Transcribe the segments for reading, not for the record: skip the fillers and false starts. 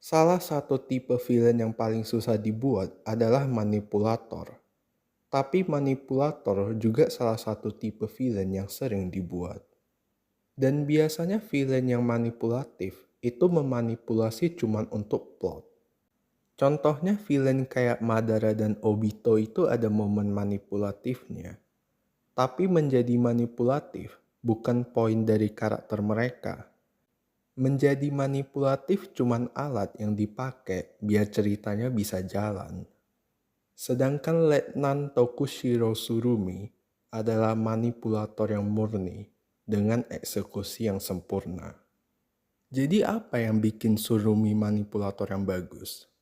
Salah satu tipe villain yang paling susah dibuat adalah manipulator. Tapi manipulator juga salah satu tipe villain yang sering dibuat. Dan biasanya villain yang manipulatif itu memanipulasi cuman untuk plot. Contohnya villain kayak Madara dan Obito itu ada momen manipulatifnya. Tapi menjadi manipulatif bukan poin dari karakter mereka. Menjadi manipulatif cuman alat yang dipakai biar ceritanya bisa jalan. Sedangkan Letnan Tokushiro Tsurumi adalah manipulator yang murni dengan eksekusi yang sempurna. Jadi apa yang bikin Tsurumi manipulator yang bagus?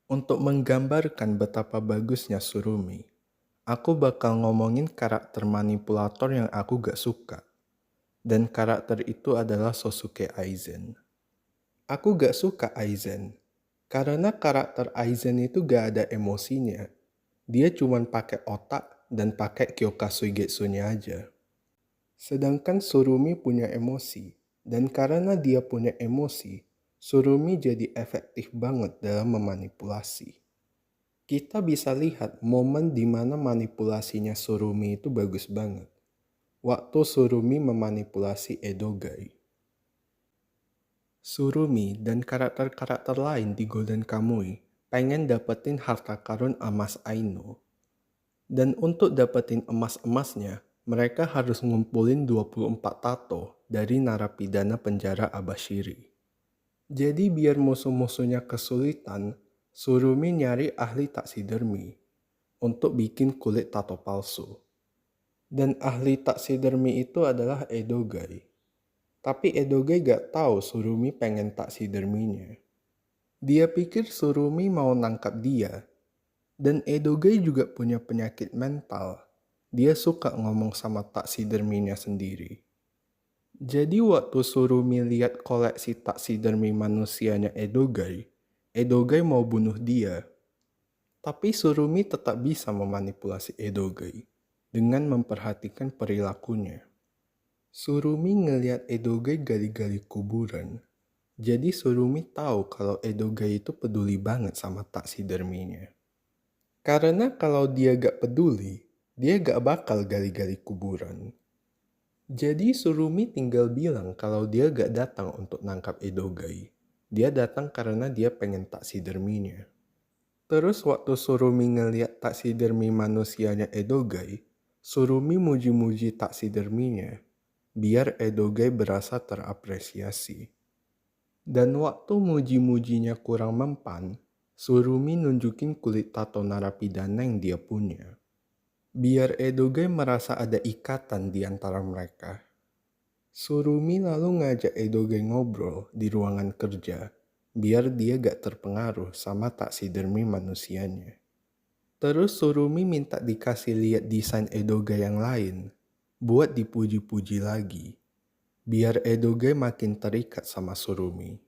Untuk menggambarkan betapa bagusnya Tsurumi, aku bakal ngomongin karakter manipulator yang aku gak suka. Dan karakter itu adalah Sosuke Aizen. Aku gak suka Aizen, karena karakter Aizen itu gak ada emosinya. Dia cuma pakai otak dan pakai Kyoka Suigetsu-nya aja. Sedangkan Tsurumi punya emosi, dan karena dia punya emosi, Tsurumi jadi efektif banget dalam memanipulasi. Kita bisa lihat momen di mana manipulasinya Tsurumi itu bagus banget. Waktu Tsurumi memanipulasi Edogai. Tsurumi dan karakter-karakter lain di Golden Kamuy pengen dapetin harta karun emas Aino. Dan untuk dapetin emas-emasnya, mereka harus ngumpulin 24 tato dari narapidana penjara Abashiri. Jadi biar musuh-musuhnya kesulitan, Tsurumi nyari ahli taksidermi untuk bikin kulit tato palsu. Dan ahli taksidermi itu adalah Edogai. Tapi Edogai gak tahu Tsurumi pengen taksiderminya. Dia pikir Tsurumi mau nangkap dia. Dan Edogai juga punya penyakit mental. Dia suka ngomong sama taksiderminya sendiri. Jadi waktu Tsurumi lihat koleksi taksidermi manusianya Edogai, Edogai mau bunuh dia. Tapi Tsurumi tetap bisa memanipulasi Edogai dengan memperhatikan perilakunya. Tsurumi ngeliat Edogai gali-gali kuburan. Jadi Tsurumi tahu kalau Edogai itu peduli banget sama taksiderminya. Karena kalau dia gak peduli, dia gak bakal gali-gali kuburan. Jadi Tsurumi tinggal bilang kalau dia gak datang untuk nangkap Edogai. Dia datang karena dia pengen taksiderminya. Terus waktu Tsurumi ngeliat taksidermi manusianya Edogai, Tsurumi muji-muji taksiderminya, biar Edogai berasa terapresiasi. Dan waktu muji-mujinya kurang mempan, Tsurumi nunjukin kulit tato narapidana yang dia punya. Biar Edogai merasa ada ikatan di antara mereka. Tsurumi lalu ngajak Edogai ngobrol di ruangan kerja, biar dia gak terpengaruh sama taksidermi manusianya. Terus Tsurumi minta dikasih lihat desain Edogai yang lain, buat dipuji-puji lagi, biar Edogai makin terikat sama Tsurumi.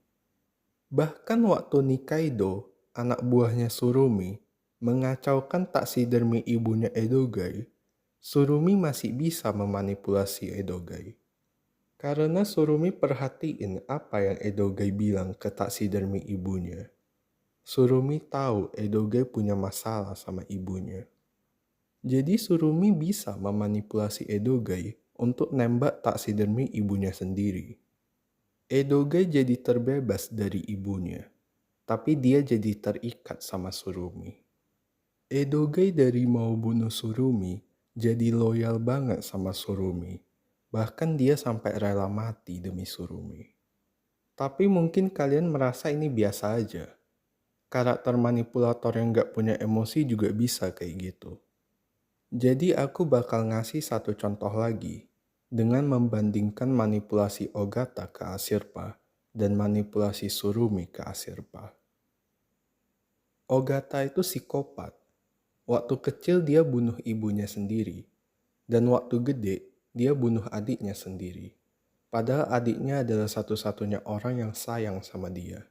Bahkan waktu Nikaido, anak buahnya Tsurumi, mengacaukan taksidermi ibunya Edogai, Tsurumi masih bisa memanipulasi Edogai. Karena Tsurumi perhatiin apa yang Edogai bilang ke taksidermi ibunya. Tsurumi tahu Edogai punya masalah sama ibunya. Jadi Tsurumi bisa memanipulasi Edogai untuk nembak taksidermi ibunya sendiri. Edogai jadi terbebas dari ibunya, tapi dia jadi terikat sama Tsurumi. Edogai dari mau bunuh Tsurumi, jadi loyal banget sama Tsurumi. Bahkan dia sampai rela mati demi Tsurumi. Tapi mungkin kalian merasa ini biasa aja. Karakter manipulator yang gak punya emosi juga bisa kayak gitu. Jadi aku bakal ngasih satu contoh lagi dengan membandingkan manipulasi Ogata ke Ashirpa dan manipulasi Tsurumi ke Ashirpa. Ogata itu psikopat. Waktu kecil dia bunuh ibunya sendiri. Dan waktu gede, dia bunuh adiknya sendiri. Padahal adiknya adalah satu-satunya orang yang sayang sama dia.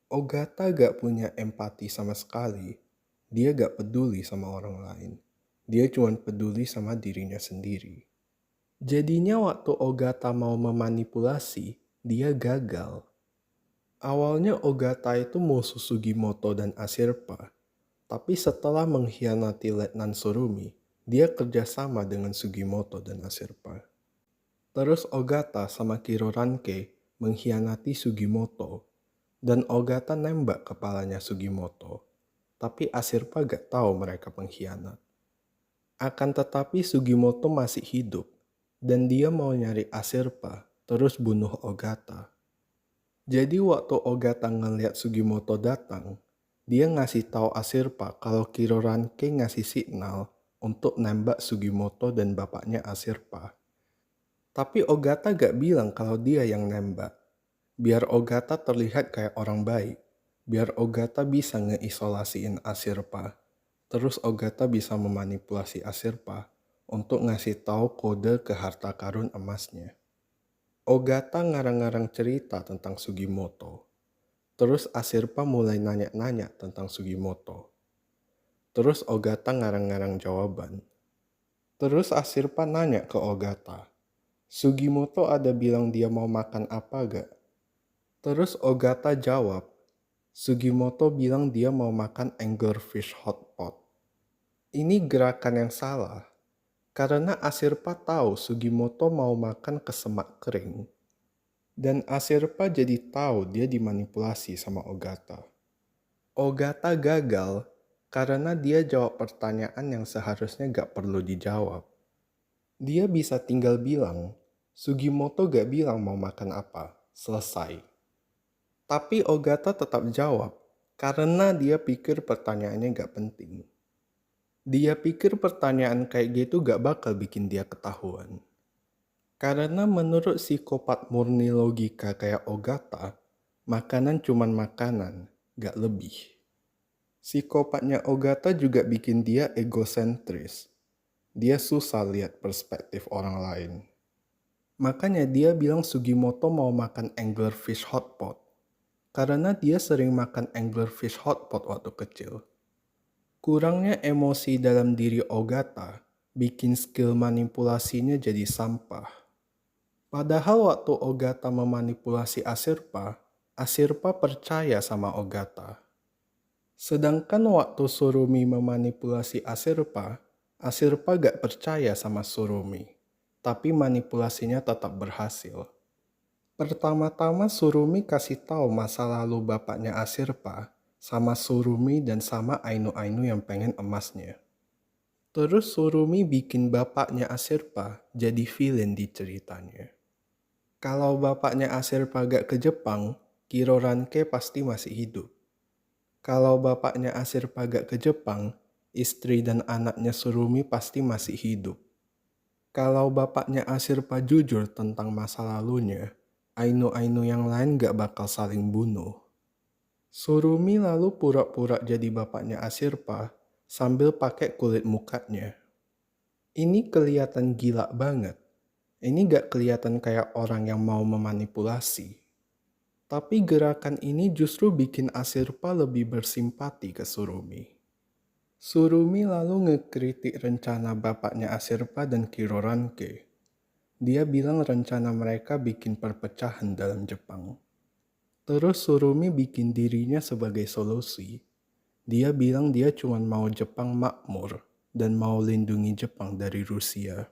Ogata gak punya empati sama sekali. Dia gak peduli sama orang lain. Dia cuma peduli sama dirinya sendiri. Jadinya waktu Ogata mau memanipulasi, dia gagal. Awalnya Ogata itu musuh Sugimoto dan Ashirpa, tapi setelah mengkhianati Letnan Surumi, dia kerjasama dengan Sugimoto dan Ashirpa. Terus Ogata sama Kiro Ranke mengkhianati Sugimoto, dan Ogata nembak kepalanya Sugimoto, tapi Ashirpa gak tahu mereka pengkhianat. Akan tetapi Sugimoto masih hidup, dan dia mau nyari Ashirpa, terus bunuh Ogata. Jadi waktu Ogata ngeliat Sugimoto datang, dia ngasih tahu Ashirpa kalau Kiro Ranke ngasih signal untuk nembak Sugimoto dan bapaknya Ashirpa. Tapi Ogata gak bilang kalau dia yang nembak. Biar Ogata terlihat kayak orang baik. Biar Ogata bisa ngeisolasiin Ashirpa. Terus Ogata bisa memanipulasi Ashirpa untuk ngasih tahu kode ke harta karun emasnya. Ogata ngarang-ngarang cerita tentang Sugimoto. Terus Ashirpa mulai nanya-nanya tentang Sugimoto. Terus Ogata ngarang-ngarang jawaban. Terus Ashirpa nanya ke Ogata, Sugimoto ada bilang dia mau makan apa gak? Terus Ogata jawab, Sugimoto bilang dia mau makan anglerfish hotpot. Ini gerakan yang salah, karena Ashirpa tahu Sugimoto mau makan kesemak kering. Dan Ashirpa jadi tahu dia dimanipulasi sama Ogata. Ogata gagal karena dia jawab pertanyaan yang seharusnya gak perlu dijawab. Dia bisa tinggal bilang, Sugimoto gak bilang mau makan apa, selesai. Tapi Ogata tetap jawab, karena dia pikir pertanyaannya gak penting. Dia pikir pertanyaan kayak gitu gak bakal bikin dia ketahuan. Karena menurut psikopat murni logika kayak Ogata, makanan cuman makanan, gak lebih. Psikopatnya Ogata juga bikin dia egosentris. Dia susah lihat perspektif orang lain. Makanya dia bilang Sugimoto mau makan anglerfish hotpot. Karena dia sering makan anglerfish hotpot waktu kecil. Kurangnya emosi dalam diri Ogata bikin skill manipulasinya jadi sampah. Padahal waktu Ogata memanipulasi Ashirpa, Ashirpa percaya sama Ogata. Sedangkan waktu Surumi memanipulasi Ashirpa, Ashirpa gak percaya sama Surumi. Tapi manipulasinya tetap berhasil. Pertama-tama Surumi kasih tahu masa lalu bapaknya Ashirpa sama Surumi dan sama Ainu-Ainu yang pengen emasnya. Terus Surumi bikin bapaknya Ashirpa jadi villain di ceritanya. Kalau bapaknya Ashirpa gak ke Jepang, Kiro Ranke pasti masih hidup. Kalau bapaknya Ashirpa gak ke Jepang, istri dan anaknya Surumi pasti masih hidup. Kalau bapaknya Ashirpa jujur tentang masa lalunya, Ainu-Ainu yang lain gak bakal saling bunuh. Surumi lalu pura-pura jadi bapaknya Ashirpa sambil pakai kulit mukanya. Ini kelihatan gila banget. Ini gak kelihatan kayak orang yang mau memanipulasi. Tapi gerakan ini justru bikin Ashirpa lebih bersimpati ke Surumi. Surumi lalu ngekritik rencana bapaknya Ashirpa dan Kiro Ranke. Dia bilang rencana mereka bikin perpecahan dalam Jepang. Terus Surumi bikin dirinya sebagai solusi. Dia bilang dia cuma mau Jepang makmur dan mau lindungi Jepang dari Rusia.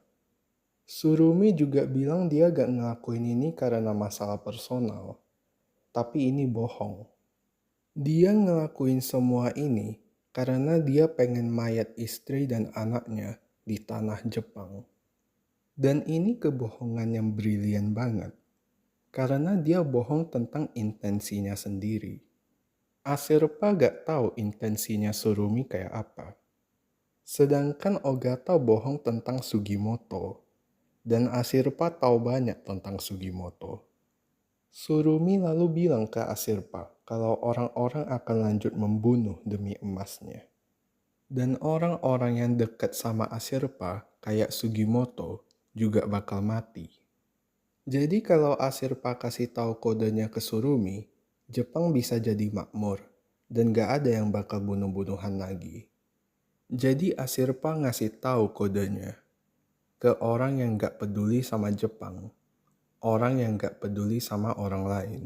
Surumi juga bilang dia gak ngelakuin ini karena masalah personal. Tapi ini bohong. Dia ngelakuin semua ini karena dia pengen mayat istri dan anaknya di tanah Jepang. Dan ini kebohongan yang brilian banget. Karena dia bohong tentang intensinya sendiri. Ashirpa gak tahu intensinya Surumi kayak apa. Sedangkan Ogata bohong tentang Sugimoto. Dan Ashirpa tahu banyak tentang Sugimoto. Surumi lalu bilang ke Ashirpa kalau orang-orang akan lanjut membunuh demi emasnya. Dan orang-orang yang dekat sama Ashirpa kayak Sugimoto juga bakal mati. Jadi kalau Ashirpa kasih tahu kodenya ke Surumi, Jepang bisa jadi makmur dan gak ada yang bakal bunuh-bunuhan lagi. Jadi Ashirpa ngasih tahu kodenya ke orang yang gak peduli sama Jepang, orang yang gak peduli sama orang lain.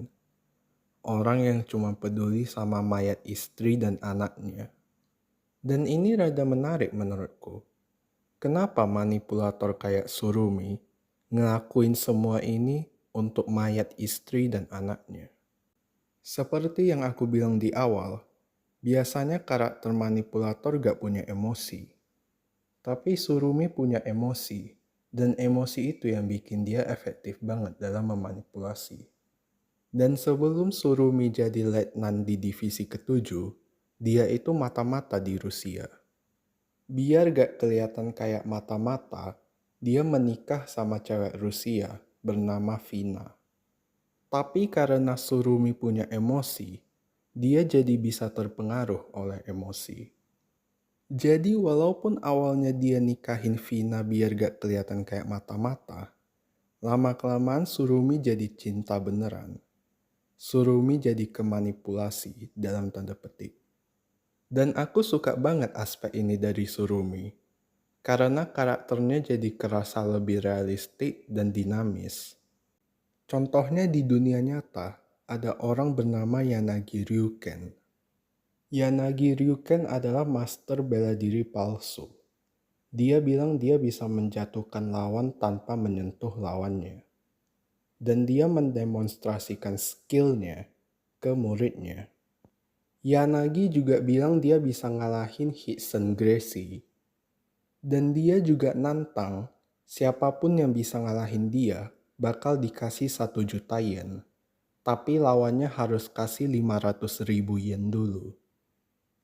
orang yang cuma peduli sama mayat istri dan anaknya. Dan ini rada menarik menurutku. Kenapa manipulator kayak Surumi ngelakuin semua ini untuk mayat istri dan anaknya? Seperti yang aku bilang di awal, biasanya karakter manipulator gak punya emosi. Tapi Surumi punya emosi, dan emosi itu yang bikin dia efektif banget dalam memanipulasi. Dan sebelum Surumi jadi letnan di divisi ketujuh, dia itu mata-mata di Rusia. Biar gak kelihatan kayak mata-mata, dia menikah sama cewek Rusia bernama Vina. Tapi karena Surumi punya emosi, dia jadi bisa terpengaruh oleh emosi. Jadi walaupun awalnya dia nikahin Vina biar gak kelihatan kayak mata-mata, lama-kelamaan Surumi jadi cinta beneran. Surumi jadi kemanipulasi dalam tanda petik. Dan aku suka banget aspek ini dari Surumi, karena karakternya jadi kerasa lebih realistik dan dinamis. Contohnya di dunia nyata, ada orang bernama Yanagi Ryuken. Yanagi Ryuken adalah master bela diri palsu. Dia bilang dia bisa menjatuhkan lawan tanpa menyentuh lawannya. Dan dia mendemonstrasikan skillnya ke muridnya. Yanagi juga bilang dia bisa ngalahin Hickson Gracie. Dan dia juga nantang siapapun yang bisa ngalahin dia bakal dikasih 1 juta yen. Tapi lawannya harus kasih 500.000 yen dulu.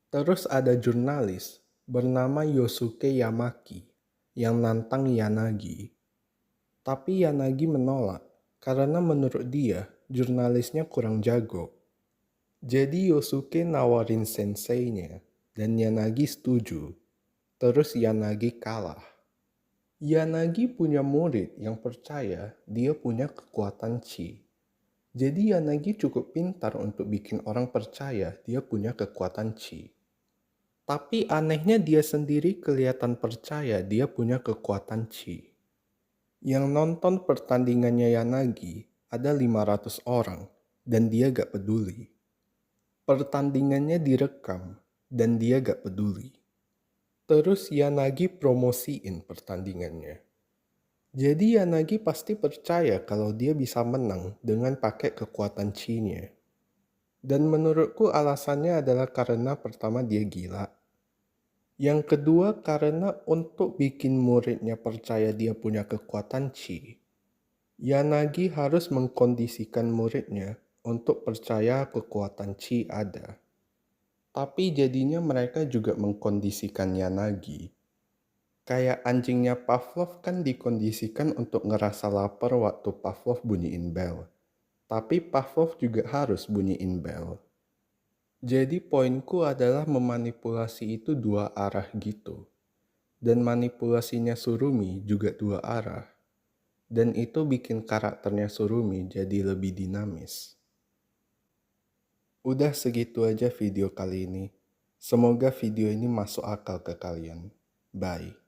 Terus ada jurnalis bernama Yosuke Yamaki yang nantang Yanagi. Tapi Yanagi menolak karena menurut dia jurnalisnya kurang jago. Jadi Yosuke nawarin senseinya dan Yanagi setuju. Terus Yanagi kalah. Yanagi punya murid yang percaya dia punya kekuatan chi. Jadi Yanagi cukup pintar untuk bikin orang percaya dia punya kekuatan chi. Tapi anehnya dia sendiri kelihatan percaya dia punya kekuatan chi. Yang nonton pertandingannya Yanagi ada 500 orang dan dia gak peduli. Pertandingannya direkam dan dia gak peduli. Terus Yanagi promosiin pertandingannya. Jadi Yanagi pasti percaya kalau dia bisa menang dengan pakai kekuatan chi-nya. Dan menurutku alasannya adalah karena pertama dia gila. Yang kedua karena untuk bikin muridnya percaya dia punya kekuatan chi, Yanagi harus mengkondisikan muridnya untuk percaya kekuatan chi ada. Tapi jadinya mereka juga mengkondisikan Yanagi. Kayak anjingnya Pavlov kan dikondisikan untuk ngerasa lapar waktu Pavlov bunyiin bel. Tapi Pavlov juga harus bunyiin bel. Jadi poinku adalah memanipulasi itu dua arah gitu. Dan manipulasinya Surumi juga dua arah. Dan itu bikin karakternya Surumi jadi lebih dinamis. Udah segitu aja video kali ini. Semoga video ini masuk akal ke kalian. Bye.